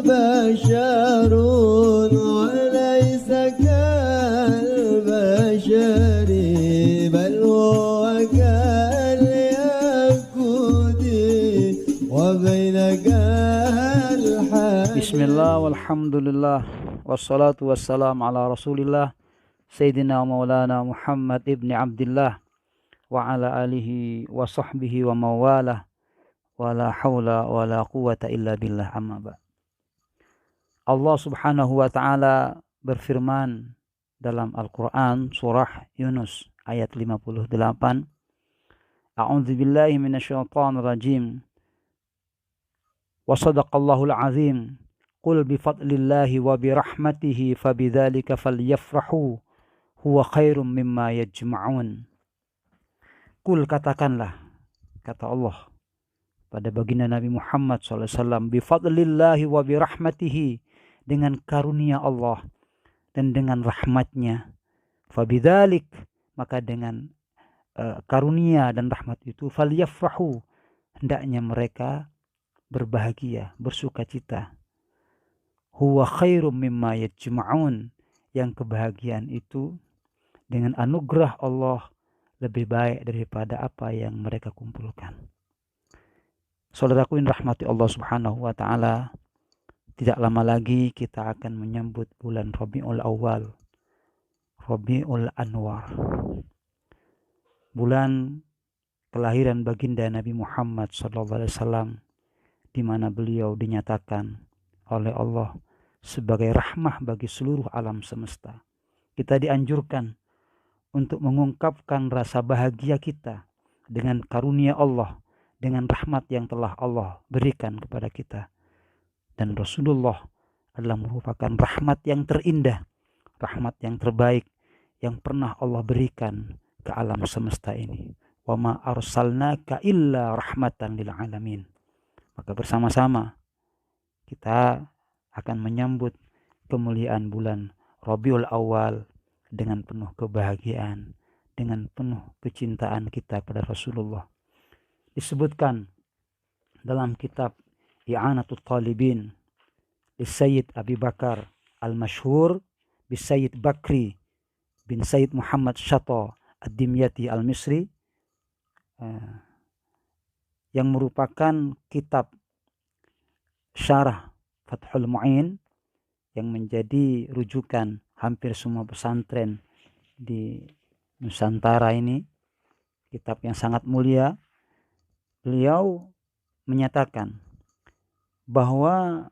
بشر وليس كالبشر بل هو كالياقوت وبينك الحال. Bismillah walhamdulillah wassalatu wassalam ala rasulillah Sayyidina Maulana Muhammad ibni Abdillah wa ala alihi wa sahbihi wa mawalah wa la hawla wa la quwata illa billah, amma ba. Allah subhanahu wa ta'ala berfirman dalam Al-Quran surah Yunus ayat 58, A'udzu billahi minasyaitonir rajim wa sadaqallahul azim qul bifadlillahi wa birahmatihi fabidzalika falyafrahu huwa khairum mimma yajma'un. Qul, katakanlah, kata Allah pada baginda Nabi Muhammad SAW, bifadlillahi wa birahmatihi, dengan karunia Allah dan dengan rahmatnya, fabidzalik, maka dengan karunia dan rahmat itu, falyafrahu, hendaknya mereka berbahagia, bersukacita. Huwa khairum mimma yajma'un, yang kebahagiaan itu dengan anugerah Allah lebih baik daripada apa yang mereka kumpulkan. Saudaraku yang rahmati Allah subhanahu wa ta'ala, tidak lama lagi kita akan menyambut bulan Rabiul Awal, Rabiul Anwar, bulan kelahiran baginda Nabi Muhammad SAW, di mana beliau dinyatakan oleh Allah sebagai rahmah bagi seluruh alam semesta. Kita dianjurkan untuk mengungkapkan rasa bahagia kita dengan karunia Allah, dengan rahmat yang telah Allah berikan kepada kita. Dan Rasulullah adalah merupakan rahmat yang terindah, rahmat yang terbaik yang pernah Allah berikan ke alam semesta ini. Wa ma arsalnaka illa rahmatan lil alamin. Maka bersama-sama kita akan menyambut kemuliaan bulan Rabiul Awal dengan penuh kebahagiaan, dengan penuh kecintaan kita pada Rasulullah. Disebutkan dalam kitab I'anatul Talibin di Sayyid Abi Bakar al-Mashhur bi Sayyid Bakri bin Sayyid Muhammad Shatta ad-Dimyati al-Misri, yang merupakan kitab syarah Fathul Mu'in yang menjadi rujukan hampir semua pesantren di Nusantara ini, kitab yang sangat mulia. Beliau menyatakan bahwa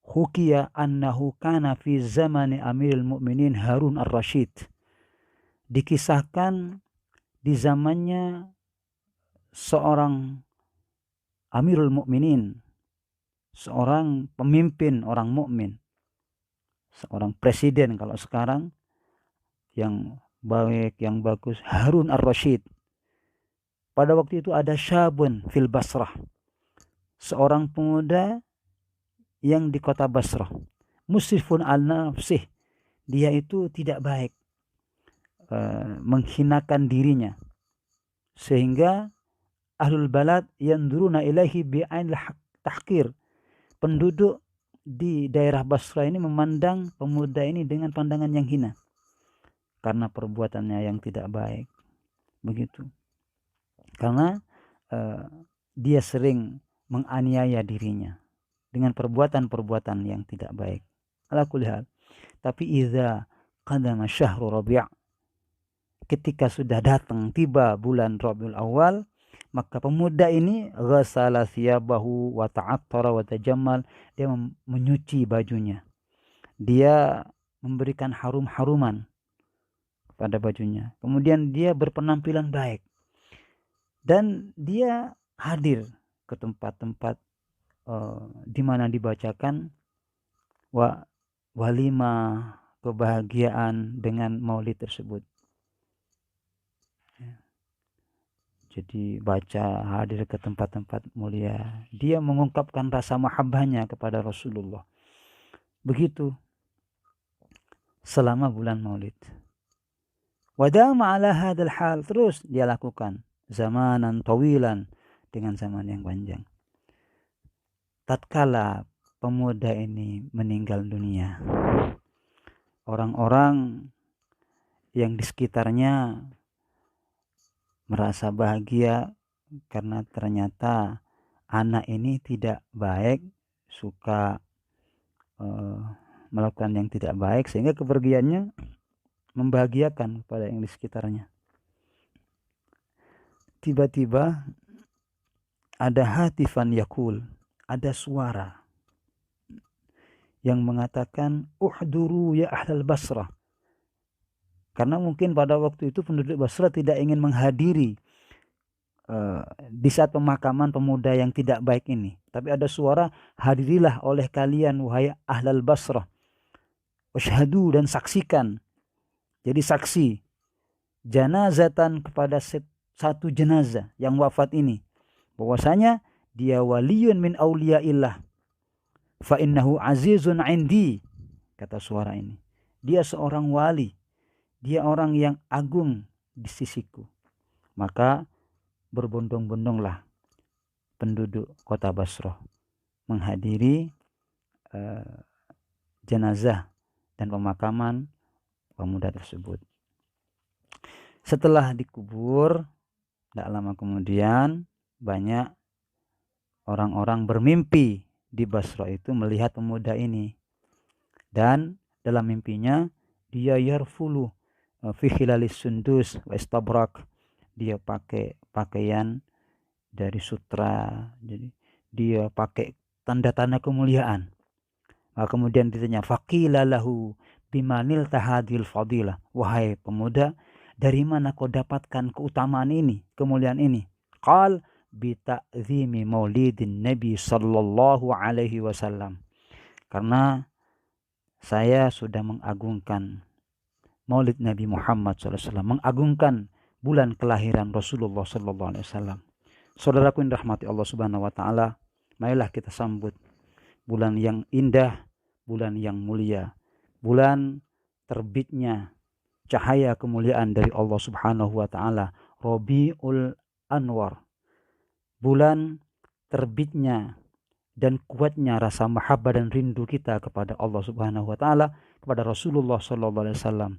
hukiya annahu kana fi zamani Amirul Mukminin Harun ar-Rasyid, dikisahkan di zamannya seorang Amirul Mukminin, seorang pemimpin orang mukmin, seorang presiden kalau sekarang yang baik, yang bagus, Harun ar-Rasyid. Pada waktu itu ada syabun fil Basrah, seorang pemuda yang di kota Basrah, musrifun al-nafsih, dia itu tidak baik, menghinakan dirinya, sehingga ahlul balad yanduruna ilaihi bi'ainil tahqir. Penduduk di daerah Basra ini memandang pemuda ini dengan pandangan yang hina karena perbuatannya yang tidak baik. Begitu. Karena dia sering menganiaya dirinya dengan perbuatan-perbuatan yang tidak baik. Ala kulli hal. Tapi idza qadama syahru Rabi', ketika sudah datang tiba bulan Rabiul Awal, maka pemuda ini ghasala thiyabahu wa ta'attara wa tajammal, dia menyuci bajunya, dia memberikan harum-haruman kepada bajunya, kemudian dia berpenampilan baik, dan dia hadir ke tempat-tempat di mana dibacakan walimah kebahagiaan dengan maulid tersebut. Jadi baca, hadir ke tempat-tempat mulia, dia mengungkapkan rasa mahabbahnya kepada Rasulullah. Begitu selama bulan Maulid. Wadama ala hadal hal, terus dia lakukan zamanan tawilan, dengan zaman yang panjang. Tatkala pemuda ini meninggal dunia. Orang-orang yang di sekitarnya merasa bahagia karena ternyata anak ini tidak baik, suka melakukan yang tidak baik, sehingga kepergiannya membahagiakan kepada yang di sekitarnya. Tiba-tiba ada hatifan yakul, ada suara yang mengatakan uhduru ya ahlal Basrah. Karena mungkin pada waktu itu penduduk Basrah tidak ingin menghadiri di saat pemakaman pemuda yang tidak baik ini. Tapi ada suara, hadirilah oleh kalian wahai ahlal Basrah. Washhadu, dan saksikan. Jadi saksi janazatan kepada satu jenazah yang wafat ini, bahwasanya dia waliyun min auliyaillah fa innahu azizun indi. Kata suara ini, dia seorang wali, dia orang yang agung di sisiku. Maka berbondong-bondonglah penduduk kota Basrah menghadiri jenazah dan pemakaman pemuda tersebut. Setelah dikubur, tidak lama kemudian banyak orang-orang bermimpi di Basrah itu melihat pemuda ini. Dan dalam mimpinya dia yarfulu fi khilalis sundus wa istabrak. Dia pakai pakaian dari sutra, jadi dia pakai tanda-tanda kemuliaan. Nah, kemudian ditanya, faqila lahu bimanil tahadil fadilah. Wahai pemuda, dari mana kau dapatkan keutamaan ini, kemuliaan ini? Qal bi ta'zimi maulidin Nabi sallallahu alaihi wasallam. Karena saya sudah mengagungkan Maulid Nabi Muhammad SAW, mengagungkan bulan kelahiran Rasulullah SAW. Saudaraku yang dirahmati Allah Subhanahu Wa Taala, marilah kita sambut bulan yang indah, bulan yang mulia, bulan terbitnya cahaya kemuliaan dari Allah Subhanahu Wa Taala, Rabiul Anwar, bulan terbitnya dan kuatnya rasa mahabbah dan rindu kita kepada Allah Subhanahu Wa Taala, kepada Rasulullah Sallallahu Alaihi Wasallam.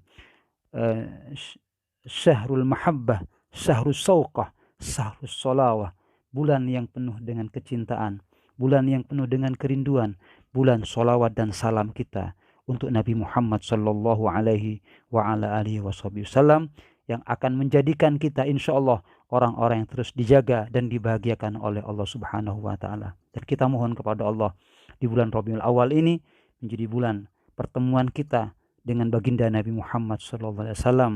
Syahrul mahabbah, syahrul sauqah, syahrul solawah, bulan yang penuh dengan kecintaan, bulan yang penuh dengan kerinduan, bulan solawat dan salam kita untuk Nabi Muhammad Sallallahu Alaihi Wasallam, yang akan menjadikan kita insya Allah orang-orang yang terus dijaga dan dibahagiakan oleh Allah Subhanahu Wa Taala. Dan kita mohon kepada Allah di bulan Rabiul Awal ini menjadi bulan pertemuan kita dengan baginda Nabi Muhammad Sallallahu Alaihi Wasallam,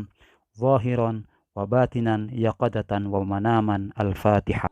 zahiran wa batinan, yaqadatan wa manaman. Al-Fatihah.